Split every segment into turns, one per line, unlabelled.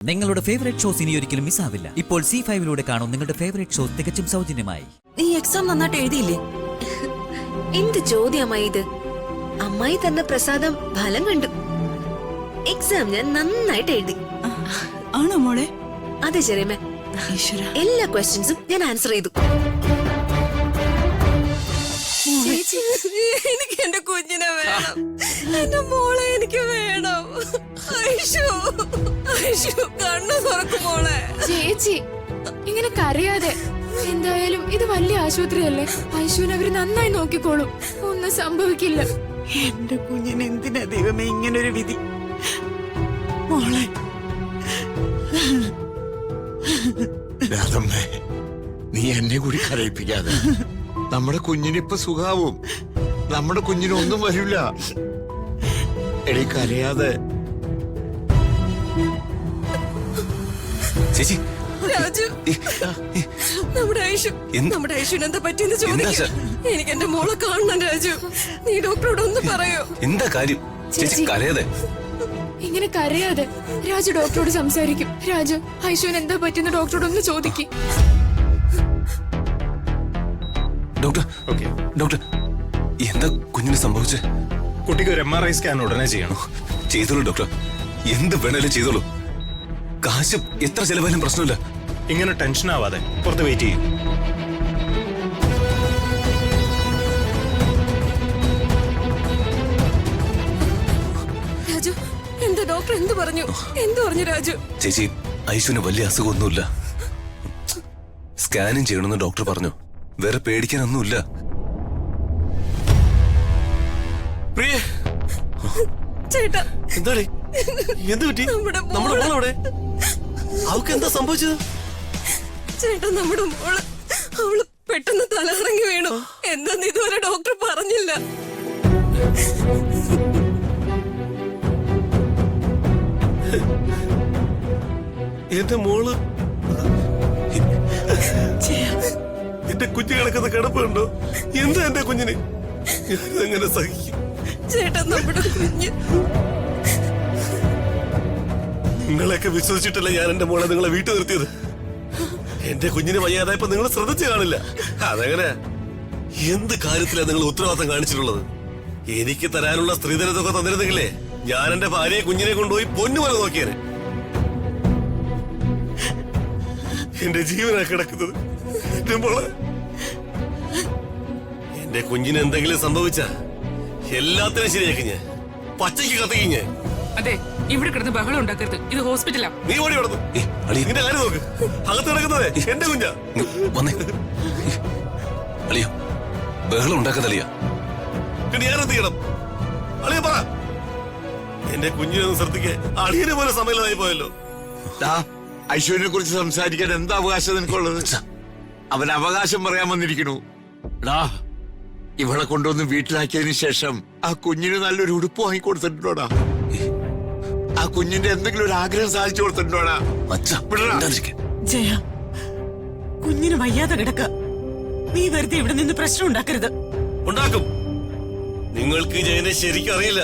നിങ്ങളുടെ favourite shows ഇനി ഒരിക്കലും മിസ്സാവില്ല. ഇപ്പോൾ C5 കാണും നിങ്ങളുടെ ഫേവറേറ്റ് ഷോസ് തികച്ചും സൗജന്യമായി.
നീ എക്സാം നന്നായിട്ട് എഴുതിയില്ലേ?
എന്ത് ചോദ്യമായി ഇത്? അമ്മായി തന്നെ പ്രസാദം ഫലം കണ്ടു. എക്സാം ഞാൻ നന്നായിട്ട് എഴുതി.
ആണോ മോളെ?
അതെ ചെറിയമ്മ, എല്ലാ ക്വസ്റ്റ്യൻസും ഞാൻ ആൻസർ ചെയ്തു.
എനിക്ക് എന്റെ കുഞ്ഞിനെ വേണം, എന്റെ മോളെ എനിക്ക് വേണം. കണ്ണു തുറക്കും മോളെ.
ചേച്ചി ഇങ്ങനെ കരയാതെ. എന്തായാലും ഇത് വലിയ ആശുപത്രിയല്ലേ, ഐശുവിനെ അവര് നന്നായി നോക്കിക്കോളും, ഒന്നും സംഭവിക്കില്ല.
എന്റെ കുഞ്ഞിന് എന്തിനാ ദൈവമേ ഇങ്ങനൊരു വിധി? മോളെ
രാധമ്മേ, നീ എന്നെ കൂടി കരയിപ്പിക്കാതെ. നമ്മുടെ കുഞ്ഞിനിപ്പൊ സുഖാവും. നമ്മുടെ കുഞ്ഞിനൊന്നും വരില്ല. എടി കരയാതെ.
ചേച്ചി,
രാജു, നമ്മുടെ ഐശുവിന് എന്താ പറ്റിയെന്ന് ചോദിക്കാം. എനിക്ക് എന്റെ മോളെ കാണണം രാജു. നീ ഡോക്ടറോട് ഒന്ന് പറയോ?
എന്താ കാര്യം? ചേച്ചി കരയാതെ.
ഇങ്ങനെ കരയാതെ. രാജു ഡോക്ടറോട് സംസാരിക്കും. രാജു, ഐശുവിന് എന്താ പറ്റിയെന്ന് ഡോക്ടറോട് ഒന്ന് ചോദിക്കും.
ഡോക്ടർ, ഡോക്ടർ, എന്താ കുഞ്ഞിന് സംഭവിച്ചേ?
കുട്ടിക്ക് ഒരു MRI സ്കാൻ ഉടനെ ചെയ്യണം.
ചെയ്തോളൂ ഡോക്ടർ, എന്ത് വേണേലും ചെയ്തോളൂ. കാശ് എത്ര ചെലവായാലും പ്രശ്നമില്ല.
ഇങ്ങനെ ടെൻഷൻ ആവാതെ പുറത്ത് വെയിറ്റ് ചെയ്യും.
രാജു, എന്താ ഡോക്ടർ എന്ത് പറഞ്ഞു? രാജു?
ചേച്ചി, ഐശുവിന് വലിയ അസുഖമൊന്നുമില്ല. സ്കാനിങ് ചെയ്യണമെന്ന് ഡോക്ടർ പറഞ്ഞു. വേറെ പേടിക്കാനൊന്നുമില്ല.
ചേട്ടാ,
എന്താടേ, എന്ത് പറ്റി? നമ്മുടെ മോളവിടെ അവൾക്ക് എന്താ സംഭവിച്ചത്?
ചേട്ടാ, നമ്മുടെ മോള് അവള് പെട്ടെന്ന് തലകറങ്ങി വീണു. എന്താന്ന് ഇതുവരെ ഡോക്ടർ പറഞ്ഞില്ല.
എന്റെ മോള്, എന്റെ കുഞ്ഞു കിടക്കുന്ന കിടപ്പ് കണ്ടോ? എന്താ എന്റെ കുഞ്ഞിന്? ഞാനിതെങ്ങനെ സഹിക്കും?
ചേട്ടാ, നമ്മുടെ കുഞ്ഞ്.
നിങ്ങളെയൊക്കെ വിശ്വസിച്ചിട്ടല്ല ഞാൻ എന്റെ മോളെ നിങ്ങളെ വീട്ടിൽ നിർത്തിയത്. എന്റെ കുഞ്ഞിന് വയ്യാതായപ്പോ നിങ്ങൾ ശ്രദ്ധിച്ചു കാണില്ല. അതെങ്ങനെ? എന്ത് കാര്യത്തിലാണ് നിങ്ങൾ ഉത്തരവാദിത്തം കാണിച്ചിട്ടുള്ളത്? എനിക്ക് തരാനുള്ള സ്ത്രീധനത്തൊക്കെ തന്നിരുന്നെങ്കിലേ ഞാൻ എന്റെ ഭാര്യയെ കുഞ്ഞിനെ കൊണ്ടുപോയി പൊന്നുപോലെ നോക്കിയേനെ. എന്റെ ജീവനാ കിടക്കുന്നത്. എന്റെ മോളെ, എന്റെ കുഞ്ഞിന് എന്തെങ്കിലും സംഭവിച്ച എല്ലാത്തിനും ശരിയാക്കി ഞാൻ പച്ചയ്ക്ക് കത്തിക്കും ഞാൻ.
അതെ, ഇവിടെ കിടന്ന് ബഹളം ഉണ്ടാക്കരുത്. ഇത് ഹോസ്പിറ്റലാ.
നീ ഓടി കിടന്നു. നിന്റെ കാര്യം നോക്ക്. അകത്ത് കിടക്കുന്നതേ എന്റെ കുഞ്ഞാ.
വന്നേ അളിയോ, ബഹളം ഉണ്ടാക്കാതളിയ.
പിന്നെ ഞാൻ എന്ത് ചെയ്യണം? അളിയ പറ. എന്റെ കുഞ്ഞിനൊന്ന് ശ്രദ്ധിക്കേ. അളിയനെ പോലെ സമയമായി പോയല്ലോ.
ഐശ്വര്യനെ കുറിച്ച് സംസാരിക്കാൻ എന്താ അവകാശം നിനക്കുള്ളത്? അവൻ അവകാശം പറയാൻ വന്നിരിക്കണു. ഇവളെ കൊണ്ടുവന്ന് വീട്ടിലാക്കിയതിനു ശേഷം ആ കുഞ്ഞിന് നല്ലൊരു ഉടുപ്പ് വാങ്ങിക്കൊടുത്തിട്ടുണ്ടോടാ? ആ കുഞ്ഞിന്റെ എന്തെങ്കിലും ഒരു ആഗ്രഹം സാധിച്ചു കൊടുത്തിട്ടുണ്ടോടാ?
ജയ, കുഞ്ഞിന് വയ്യാതെ കിടക്ക. നീ വെറുതെ ഇവിടെ നിന്ന് പ്രശ്നം ഉണ്ടാക്കരുത്.
ഉണ്ടാക്കും. നിങ്ങൾക്ക് ജയനെ ശരിക്കും അറിയില്ല.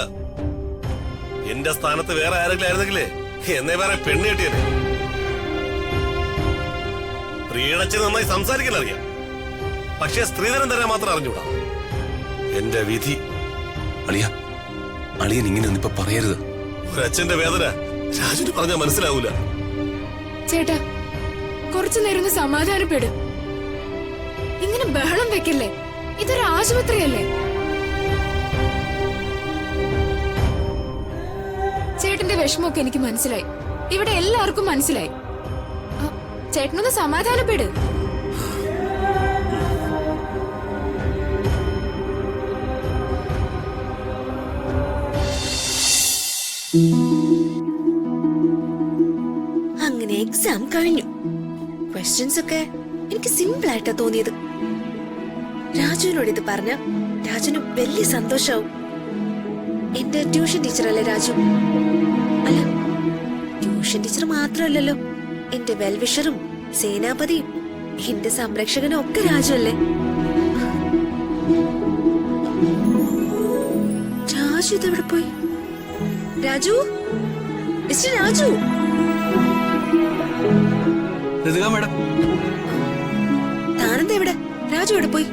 എന്റെ സ്ഥാനത്ത് വേറെ ആരെങ്കിലും ആയിരുന്നെങ്കിലേ എന്നെ വേറെ പെണ്ണ് കെട്ടിയനെ. പ്രിയടച്ചന് നന്നായി സംസാരിക്കാൻ അറിയാം, പക്ഷെ സ്ത്രീധനം തരാൻ മാത്രം അറിഞ്ഞൂടാ. എന്റെ വിധി.
അളിയൻ ഇങ്ങനെ ഒന്നിപ്പോ പറയരുത്.
ഒരച്ഛന്റെ വേദന രാജുന് പറഞ്ഞാൽ മനസ്സിലാവൂല.
ചേട്ടാ, കുറച്ചു നേരം ഒന്ന് സമാധാനപ്പെടും. ഇങ്ങനെ ബഹളം വെക്കല്ലേ, ഇതൊരു ആശുപത്രിയല്ലേ. ചേട്ടന്റെ വിഷമമൊക്കെ എനിക്ക് മനസ്സിലായി. ഇവിടെ എല്ലാവർക്കും മനസ്സിലായി. ചേട്ടനൊന്ന് സമാധാനപ്പെട്.
അങ്ങനെ എക്സാം കഴിഞ്ഞു. ക്വസ്റ്റ്യൻസ് ഒക്കെ എനിക്ക് സിമ്പിൾ ആയിട്ടാ തോന്നിയത്. രാജുവിനോട് ഇത് പറഞ്ഞ രാജുന് വലിയ സന്തോഷാവും. എന്റെ ട്യൂഷൻ ടീച്ചറല്ലേ രാജു? അല്ല, ട്യൂഷൻ ടീച്ചർ മാത്രമല്ലല്ലോ, എന്റെ വെൽവിഷറും സേനാപതിയും എന്റെ സംരക്ഷകനും ഒക്കെ രാജു അല്ലേ? രാജു ഇതെവിടെ പോയി? രാജു, മിസ്റ്റർ രാജു.
ഋതിക മാഡം.
താനെന്താ ഇവിടെ? രാജു എവിടെ പോയി?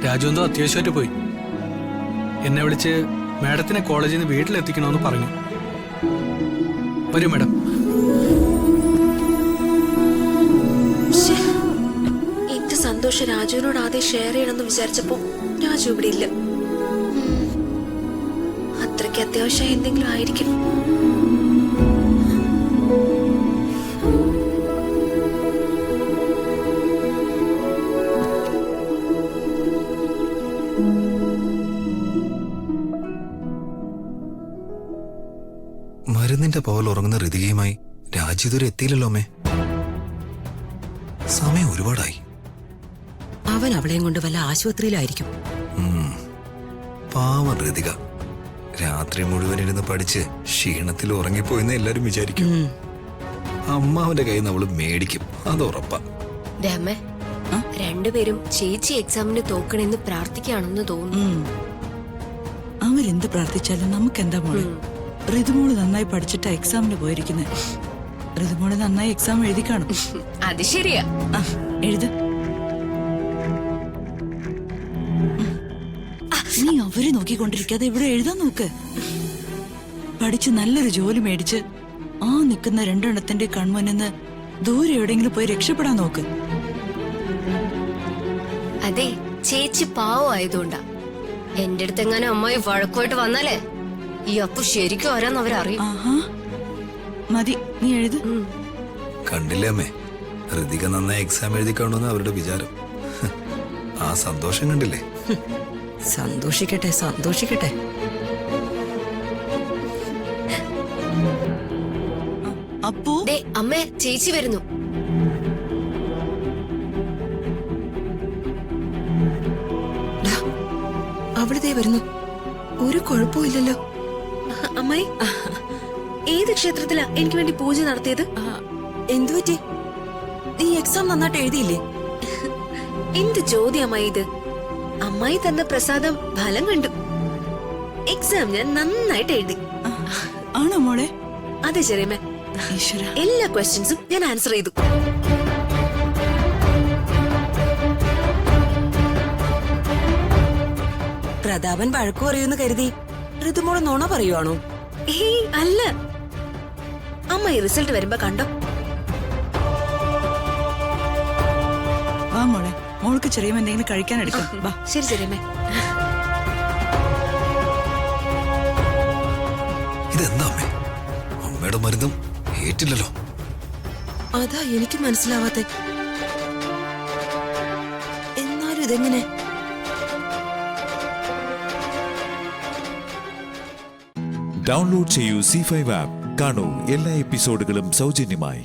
രാജു എന്തോ അത്യാവശ്യമായിട്ട് പോയി. എന്നെ വിളിച്ച് മാഡത്തിനെ കോളേജിൽ നിന്ന് വീട്ടിലെത്തിക്കണമെന്ന് പറഞ്ഞു. വരൂ മാഡം.
ശ്ശേ, എന്റെ സന്തോഷം രാജുവിനോട് ആദ്യം ഷെയർ ചെയ്യണമെന്ന് വിചാരിച്ചപ്പോ രാജു ഇവിടെ ഇല്ല. അത്രയ്ക്ക് അത്യാവശ്യം എന്തെങ്കിലും ആയിരിക്കും.
മരുന്നിന്റെ പോൽ ഉറങ്ങുന്ന ഋതികയുമായി രാജു ഇതുവരെ എത്തിയില്ലല്ലോ അമ്മേ. സമയം ഒരുപാടായി.
അവൻ അവളെയും കൊണ്ട് വല്ല ആശുപത്രിയിലായിരിക്കും.
പാവം ഋതിക രാത്രി മുഴുവൻ ഇരുന്ന് പഠിച്ച് ക്ഷീണത്തിൽ ഉറങ്ങിപ്പോയെന്ന് എല്ലാരും വിചാരിക്കും. അമ്മാവന്റെ കയ്യിൽ നിന്ന് അവള് മേടിക്കും, അത് ഉറപ്പാ.
അമ്മേ, രണ്ടുപേരും ചേച്ചി എക്സാമിന് തോക്കണെന്ന് പ്രാർത്ഥിക്കുകയാണെന്ന് തോന്നുന്നു.
അവരെന്ത് പ്രാർത്ഥിച്ചാലും നമുക്കെന്താ മോളെ? ഋതുമോള് നന്നായി പഠിച്ചിട്ടാ എക്സാമിന് പോയിരിക്കുന്നത്. ഋതുമോള് നന്നായി എക്സാം എഴുതി കാണും.
അത് ശരിയാ.
എഴുത്. നീ അവരെ നോക്കിക്കൊണ്ടിരിക്കാതെ ഇവിടെ എഴുതാൻ നോക്ക്. പഠിച്ച് നല്ലൊരു ജോലി മേടിച്ച് ആ നിൽക്കുന്ന രണ്ടെണ്ണത്തിന്റെ കൺമുന്നിന്ന് ദൂരെ എവിടെയെങ്കിലും പോയി രക്ഷപ്പെടാൻ നോക്ക്.
അതെ, ചേച്ചി പാവമായതുകൊണ്ടാ. എന്റെ അടുത്തെങ്ങാനും അമ്മായി വഴക്കുമായിട്ട് വന്നാലേ ഈ അപ്പു ശരിക്കും ആരാന്ന് അവരറിയും.
ആഹാ, മതി, നീ എഴുത്.
കണ്ടില്ലേ അമ്മേ, ഋതിക നന്നായി എക്സാം എഴുതി കാണുമെന്ന് അവരുടെ വിചാരം. ആ സന്തോഷം കണ്ടില്ലേ?
സന്തോഷിക്കട്ടെ, സന്തോഷിക്കട്ടെ.
അപ്പോ
അമ്മേ, ചേച്ചി വരുന്നു.
അവിടെ വരുന്നു. ഒരു കുഴപ്പമില്ലല്ലോ.
അമ്മായി, ഏത് ക്ഷേത്രത്തിലാ എനിക്ക് വേണ്ടി പൂജ നടത്തിയത്?
എന്തുപറ്റി? നീ എക്സാം നന്നായിട്ട് എഴുതിയില്ലേ?
എന്ത് ചോദ്യമായി ഇത്? അമ്മായി തന്ന പ്രസാദം ഫലം കണ്ടു. എക്സാം ഞാൻ നന്നായിട്ട് എഴുതി.
ആണോ മോളെ?
അതെ ചെറിയമ്മേ, എല്ലാ ക്വസ്റ്റ്യൻസും ഞാൻ ആൻസർ ചെയ്തു.
പ്രതാപൻ വഴക്കു പറയുമെന്ന് കരുതി ഋതുമോള് നുണ പറയുവാണോ?
ഏയ് അല്ല, അമ്മായി റിസൾട്ട് വരുമ്പോ കണ്ടോ.
വാ മോളെ, മോൾക്ക് ചെറിയ എന്തെങ്കിലും കഴിക്കാൻ എടുക്കാം. വാ.
ശരി ചെറിയമ്മേ.
ഇതെന്താ അമ്മേ, അമ്മയുടെ മരുന്നും ഏറ്റില്ലല്ലോ.
അതാ എനിക്ക് മനസ്സിലാവാത്തെ. എന്നാലും ഇതെങ്ങനെ?
ഡൗൺലോഡ് ചെയ്യൂ C5 ആപ്പ്. കാണൂ എല്ലാ എപ്പിസോഡുകളും സൗജന്യമായി.